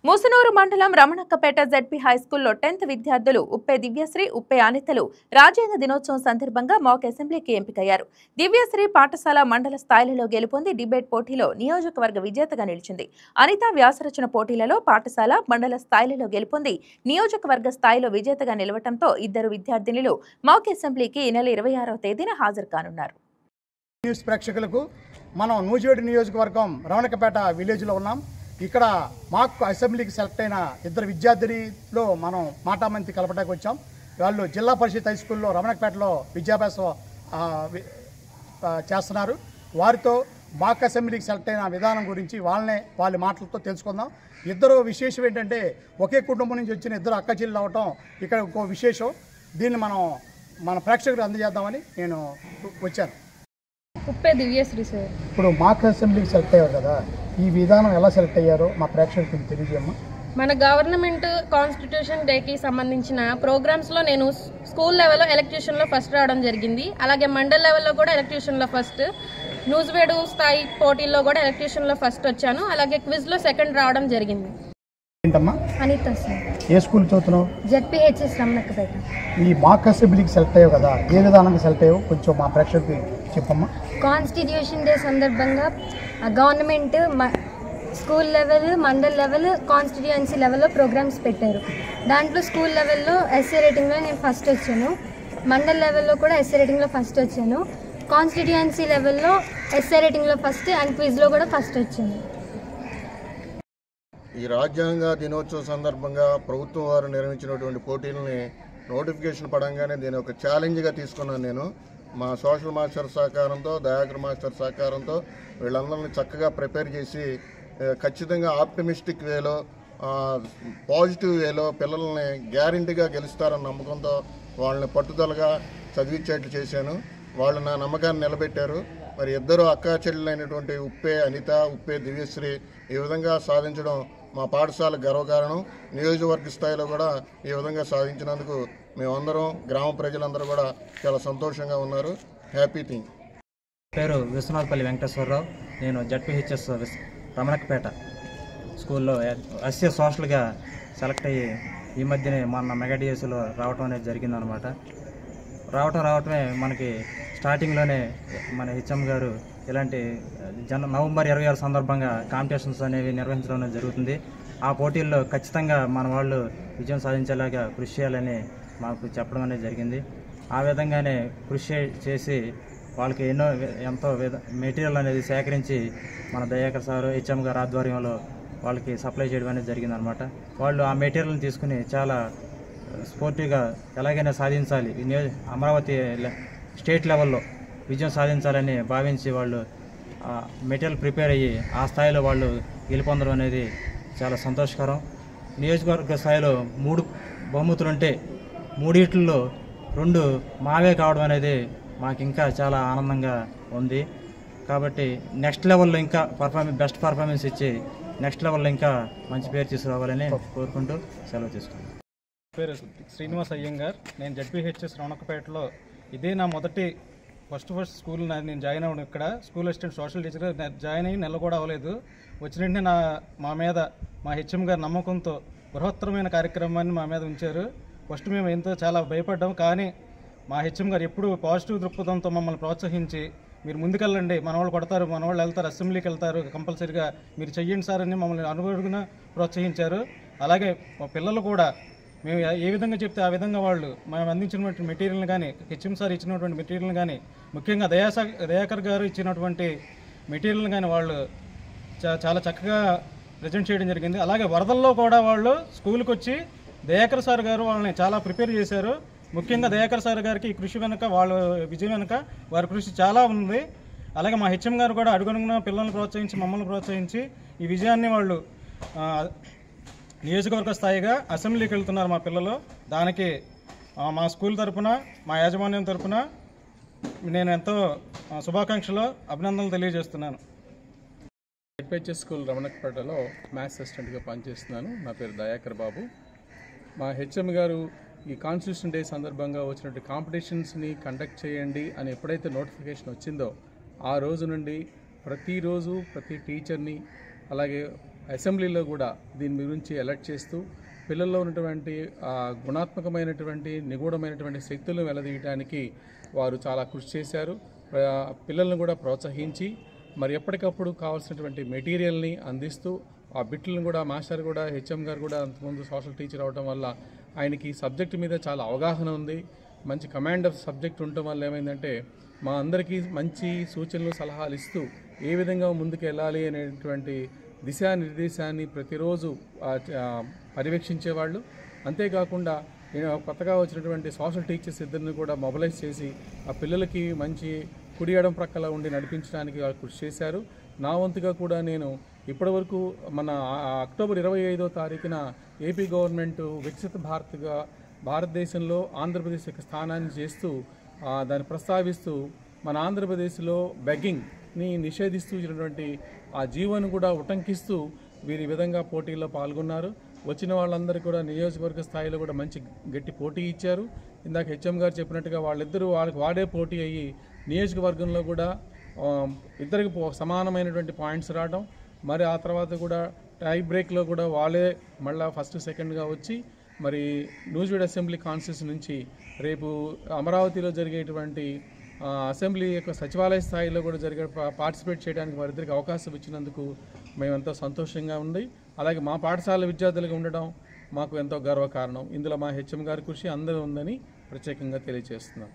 ముసునూరు మండలం Ramanakkapeta ZP హైస్కూల్లో 10th విద్యార్థులు ఉప్పే దివ్యశ్రీ, ఉప్పే అనితలు రాజ్యాంగ దినోత్సవం సందర్భంగా మాక్ అసెంబ్లీకి ఎంపికయ్యారు. దివ్యశ్రీ పాఠశాల మండల స్థాయిలో గెలుపొంది డిబేట్ పోటీలో నియోజకవర్గ విజేతగా నిలిచింది. అనిత వ్యాసరచన పోటీలలో పాఠశాల, మండల స్థాయిలో గెలుపొంది నియోజకవర్గ స్థాయిలో విజేతగా నిలవటంతో ఇద్దరు విద్యార్థినులు మాక్ అసెంబ్లీకి ఈ నెల 26వ తేదీన హాజరు కానున్నారు. న్యూస్ ప్రేక్షకులకు మనం నూజివేడు నియోజకవర్గం రమణక్కపేట విలేజ్లో ఉన్నాం. ఇక్కడ మాకు అసెంబ్లీకి సెలెక్ట్ అయిన ఇద్దరు విద్యార్థినిలో మనం మాటామంతి కలపడానికి వచ్చాం. వాళ్ళు జిల్లా పరిషత్ హై స్కూల్లో రమణక్కపేటలో విద్యాభ్యాసం చేస్తున్నారు. వారితో మాక్ అసెంబ్లీకి సెలెక్ట్ అయిన విధానం గురించి వాళ్ళ మాటలతో తెలుసుకుందాం. ఇద్దరు విశేషం ఏంటంటే ఒకే కుటుంబం నుంచి వచ్చిన ఇద్దరు అక్క చెల్లెలు అవటం ఇక్కడ ఇంకో విశేషం. దీన్ని మన ప్రేక్షకులకు అందజేద్దామని నేను వచ్చాను. ఉప్పే దివ్యశ్రీ సార్. ఇప్పుడు మాక్ అసెంబ్లీకి సెలెక్ట్ అయ్యారు కదా, ఈ విధానం ఎలా సెలెక్ట్ అయ్యారో మా ప్రేక్షకులకు తెలియజేయమ్మా. మన గవర్నమెంట్ కాన్స్టిట్యూషన్ డేకి సంబంధించిన ప్రోగ్రామ్స్లో నేను స్కూల్ లెవెల్లో ఎలక్ట్యూషన్లో ఫస్ట్ రావడం జరిగింది. అలాగే మండల్ లెవెల్లో కూడా ఎలక్ట్యూషన్లో ఫస్ట్, నూజివేడు స్థాయి పోటీల్లో కూడా ఎలక్ట్యూషన్లో ఫస్ట్ వచ్చాను. అలాగే క్విజ్లో సెకండ్ రావడం జరిగింది. ఏంటమ్మా? అనిత సార్. ఏ స్కూల్ చదువుతున్నావు? జెడ్పీహెచ్ఎస్ రమణక్కపేట. ఈ మాక్ అసెంబ్లీకి సెలెక్ట్ అయ్యావు కదా, ఏ విధానంగా సెలెక్ట్ అయ్యావు కొంచెం మా ప్రేక్షకులకి చెప్పమ్మా. కాన్స్టిట్యూషన్ డే సందర్భంగా government school level, mandal level, constituency లెవెల్లో ప్రోగ్రామ్స్ పెట్టారు. దాంట్లో స్కూల్ లెవెల్లో ఎస్ఏ రేటింగ్లో నేను ఫస్ట్ వచ్చాను. మండల్ లెవెల్లో కూడా ఎస్ఏ రేటింగ్లో ఫస్ట్ వచ్చాను. కాన్స్టిట్యుయెన్సీ లెవెల్లో ఎస్ఏ రేటింగ్లో ఫస్ట్ అండ్ క్విజ్లో కూడా ఫస్ట్ వచ్చాను. ఈ రాజ్యాంగ దినోత్సవం సందర్భంగా ప్రభుత్వం వారు నిర్వహించినటువంటి పోటీలని నోటిఫికేషన్ పడంగానే దీని ఒక ఛాలెంజ్గా తీసుకున్నాను. నేను మా సోషల్ మాస్టర్ సహకారంతో, దయాకర్ మాస్టర్ సహకారంతో వీళ్ళందరినీ చక్కగా ప్రిపేర్ చేసి ఖచ్చితంగా ఆప్టమిస్టిక్ వేలో, పాజిటివ్ వేలో పిల్లల్ని గ్యారెంటీగా గెలుస్తారన్న నమ్మకంతో వాళ్ళని పట్టుదలగా చదివించేట్లు చేశాను. వాళ్ళు నా నమ్మకాన్ని నిలబెట్టారు. మరి ఇద్దరు అక్కా చెల్లెలైనటువంటి ఉప్పే అనిత, ఉప్పే దివ్యశ్రీ ఈ విధంగా సాధించడం మా పాఠశాల గర్వకారణం. నియోజకవర్గ స్థాయిలో కూడా ఈ విధంగా సాధించినందుకు మేమందరం, గ్రామ ప్రజలందరూ కూడా చాలా సంతోషంగా ఉన్నారు. Happy thing. పేరు విశ్వనాథపల్లి వెంకటేశ్వరరావు. నేను జెడ్పీహెచ్ఎస్ రమణక్కపేట స్కూల్లో ఎస్ఏ సోషల్గా సెలెక్ట్ అయ్యి ఈ మధ్యనే మొన్న మెగాడిఎస్లో రావటం అనేది జరిగిందనమాట. రావటమే మనకి స్టార్టింగ్లోనే మన హెచ్ఎం గారు ఇలాంటి నవంబర్ 26 సందర్భంగా కాంపిటీషన్స్ అనేవి నిర్వహించడం అనేది జరుగుతుంది. ఆ పోటీల్లో ఖచ్చితంగా మన వాళ్ళు విజయం సాధించేలాగా కృషి చేయాలని మాకు చెప్పడం అనేది జరిగింది. ఆ విధంగానే కృషి చేసి వాళ్ళకి ఎంతో మెటీరియల్ అనేది సేకరించి మన దయాకర్ సారు, హెచ్ఎం గారు ఆధ్వర్యంలో వాళ్ళకి సప్లై చేయడం అనేది జరిగిందనమాట. వాళ్ళు ఆ మెటీరియల్ని తీసుకుని చాలా స్పోర్టివ్గా ఎలాగైనా సాధించాలి, అమరావతి స్టేట్ లెవెల్లో విజయం సాధించాలని భావించి వాళ్ళు మెటీరియల్ ప్రిపేర్ అయ్యి ఆ స్థాయిలో వాళ్ళు గెలుపొందడం అనేది చాలా సంతోషకరం. నియోజకవర్గ స్థాయిలో 3 బహుమతులు ఉంటే 3 2 మావే కావడం అనేది మాకు ఇంకా చాలా ఆనందంగా ఉంది. కాబట్టి నెక్స్ట్ లెవెల్లో ఇంకా బెస్ట్ పర్ఫార్మెన్స్ ఇచ్చి నెక్స్ట్ లెవెల్లో ఇంకా మంచి పేరు తీసుకురావాలని కోరుకుంటూ సెలవు తీసుకున్నాను. పేరు శ్రీనివాస్ అయ్యంగార్. నేను జెడ్పీహెచ్ఎస్ రమణక్కపేటలో ఇదే నా ఫస్ట్ స్కూల్ నేను జాయిన్ అవ్వడం. ఇక్కడ స్కూల్ అసిస్టెంట్ సోషల్ టీచర్గా జాయిన్ అయ్యి నెల కూడా అవ్వలేదు. వచ్చిన వెంటనే మా మీద మా హెచ్ఎం గారి నమ్మకంతో బృహత్తరమైన కార్యక్రమాన్ని మా మీద ఉంచారు. ఫస్ట్ మేము ఎంతో చాలా భయపడ్డాం, కానీ మా హెచ్ఎం గారు ఎప్పుడు పాజిటివ్ దృక్పథంతో మమ్మల్ని ప్రోత్సహించి మీరు ముందుకెళ్ళండి, మన వాళ్ళు కొడతారు, మన వాళ్ళు వెళ్తారు, అసెంబ్లీకి వెళ్తారు, కంపల్సరీగా మీరు చెయ్యండి సార్ అని మమ్మల్ని అనుగుణంగా ప్రోత్సహించారు. అలాగే మా పిల్లలు కూడా మేము ఏ విధంగా చెప్తే ఆ విధంగా వాళ్ళు మేము అందించినటువంటి మెటీరియల్ని కానీ, హెచ్ఎం సార్ ఇచ్చినటువంటి మెటీరియల్ని కానీ, ముఖ్యంగా దయాకర్ గారు ఇచ్చినటువంటి మెటీరియల్ని కానీ వాళ్ళు చాలా చక్కగా ప్రజెంట్ చేయడం జరిగింది. అలాగే వరదల్లో కూడా వాళ్ళు స్కూల్కి వచ్చి దయాకర్ సార్ గారు వాళ్ళని చాలా ప్రిపేర్ చేశారు. ముఖ్యంగా దయాకర్ సార్ గారికి ఈ కృషి వెనుక, వాళ్ళ విజయం వెనుక వారి కృషి చాలా ఉంది. అలాగే మా హెచ్ఎం గారు కూడా అడుగునుగున పిల్లల్ని ప్రోత్సహించి, మమ్మల్ని ప్రోత్సహించి ఈ విజయాన్ని వాళ్ళు నియోజకవర్గ స్థాయిగా అసెంబ్లీకి వెళ్తున్నారు మా పిల్లలు. దానికి మా స్కూల్ తరఫున, మా యాజమాన్యం తరఫున నేను ఎంతో శుభాకాంక్షలు, అభినందనలు తెలియజేస్తున్నాను. జెడ్పీహెచ్ఎస్ స్కూల్ రమణక్కపేటలో మ్యాథ్స్ అసిస్టెంట్గా పనిచేస్తున్నాను. నా పేరు దయాకర్ బాబు. మా హెచ్ఎం గారు ఈ కాన్స్టిట్యూషన్ డే సందర్భంగా వచ్చినటువంటి కాంపిటీషన్స్ని కండక్ట్ చేయండి అని ఎప్పుడైతే నోటిఫికేషన్ వచ్చిందో ఆ రోజు నుండి ప్రతిరోజు ప్రతి టీచర్ని అలాగే అసెంబ్లీలో కూడా దీని గురించి అలర్ట్ చేస్తూ పిల్లల్లో ఉన్నటువంటి గుణాత్మకమైనటువంటి నిగూఢమైనటువంటి శక్తులను వెలదీయడానికి వారు చాలా కృషి చేశారు. పిల్లలను కూడా ప్రోత్సహించి మరి ఎప్పటికప్పుడు కావాల్సినటువంటి మెటీరియల్ని అందిస్తూ ఆ బిట్లను కూడా మాస్టర్ కూడా హెచ్ఎం గారు కూడా అంతకుముందు సోషల్ టీచర్ అవడం వల్ల ఆయనకి సబ్జెక్టు మీద చాలా అవగాహన ఉంది. మంచి కమాండ్ ఆఫ్ సబ్జెక్ట్ ఉండటం వల్ల ఏమైందంటే మా అందరికీ మంచి సూచనలు సలహాలు ఇస్తూ ఏ విధంగా ముందుకు వెళ్ళాలి అనేటువంటి దిశానిర్దేశాన్ని ప్రతిరోజు పర్యవేక్షించేవాళ్ళు. అంతేకాకుండా కొత్తగా వచ్చినటువంటి సోషల్ టీచర్స్ ఇద్దరిని కూడా మొబిలైజ్ చేసి ఆ పిల్లలకి మంచి కుడి ఎడం ప్రక్కల ఉండి నడిపించడానికి వాళ్ళు కృషి చేశారు. నా వంతుగా కూడా నేను ఇప్పటివరకు మన అక్టోబర్ 25వ తారీఖున ఏపీ గవర్నమెంట్ వికసిత భారత్గా భారతదేశంలో ఆంధ్రప్రదేశ్ యొక్క స్థానాన్ని చేస్తూ దాన్ని ప్రస్తావిస్తూ మన ఆంధ్రప్రదేశ్లో బెగ్గింగ్ని నిషేధిస్తూ ఇచ్చినటువంటి ఆ జీవోను కూడా ఉటంకిస్తూ వీరి విధంగా పోటీల్లో పాల్గొన్నారు. వచ్చిన వాళ్ళందరూ కూడా నియోజకవర్గ స్థాయిలో కూడా మంచి గట్టి పోటీ ఇచ్చారు. ఇందాక హెచ్ఎం గారు చెప్పినట్టుగా వాళ్ళిద్దరూ వాళ్ళకి వాడే పోటీ అయ్యి నియోజకవర్గంలో కూడా ఇద్దరికి సమానమైనటువంటి పాయింట్స్ రావడం, మరి ఆ తర్వాత కూడా టై బ్రేక్లో కూడా వాళ్ళే మళ్ళీ ఫస్ట్ సెకండ్గా వచ్చి మరి నూజివీడ్ అసెంబ్లీ కాన్స్టిట్యూన్సీ నుంచి రేపు అమరావతిలో జరిగేటువంటి అసెంబ్లీ యొక్క సచివాలయ స్థాయిలో కూడా పార్టిసిపేట్ చేయడానికి వారిద్దరికి అవకాశం ఇచ్చినందుకు మేమెంతో సంతోషంగా ఉంది. అలాగే మా పాఠశాల విద్యార్థులుగా ఉండడం మాకు ఎంతో గర్వకారణం. ఇందులో మా హెచ్ఎం గారి కృషి అందరూ ఉందని ప్రత్యేకంగా తెలియజేస్తున్నాం.